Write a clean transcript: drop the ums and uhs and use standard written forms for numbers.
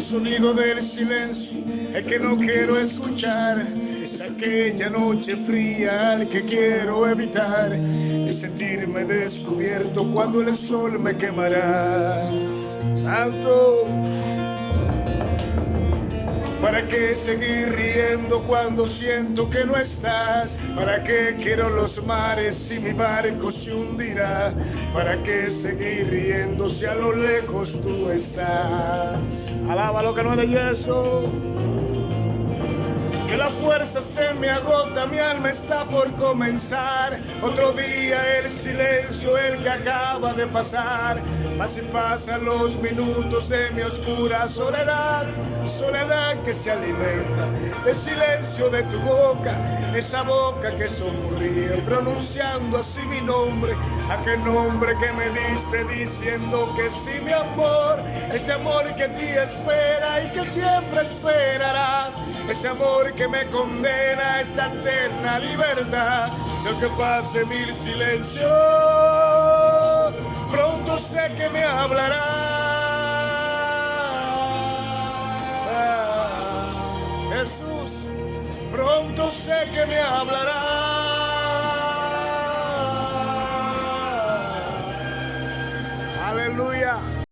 sonido del silencio, el que no quiero escuchar. Es aquella noche fría al que quiero evitar, es sentirme descubierto cuando el sol me quemará. Santo, ¿para qué seguir riendo cuando siento que no estás? ¿Para qué quiero los mares si mi barco se hundirá? ¿Para qué seguir riendo si a lo lejos tú estás? Alaba lo que no es de yeso. Que la fuerza se me agota, mi alma está por comenzar. Otro día el silencio, el que acaba de pasar. Más y pasan los minutos de mi oscura soledad. Soledad que se alimenta del silencio de tu boca. Esa boca que sonríe pronunciando así mi nombre. Aquel nombre que me diste diciendo que sí, mi amor. Ese amor que ti espera y que siempre esperarás. Ese amor que me condena a esta eterna libertad. Y aunque pase mil silencios, pronto sé que me hablará. Jesús, pronto sé que me hablará.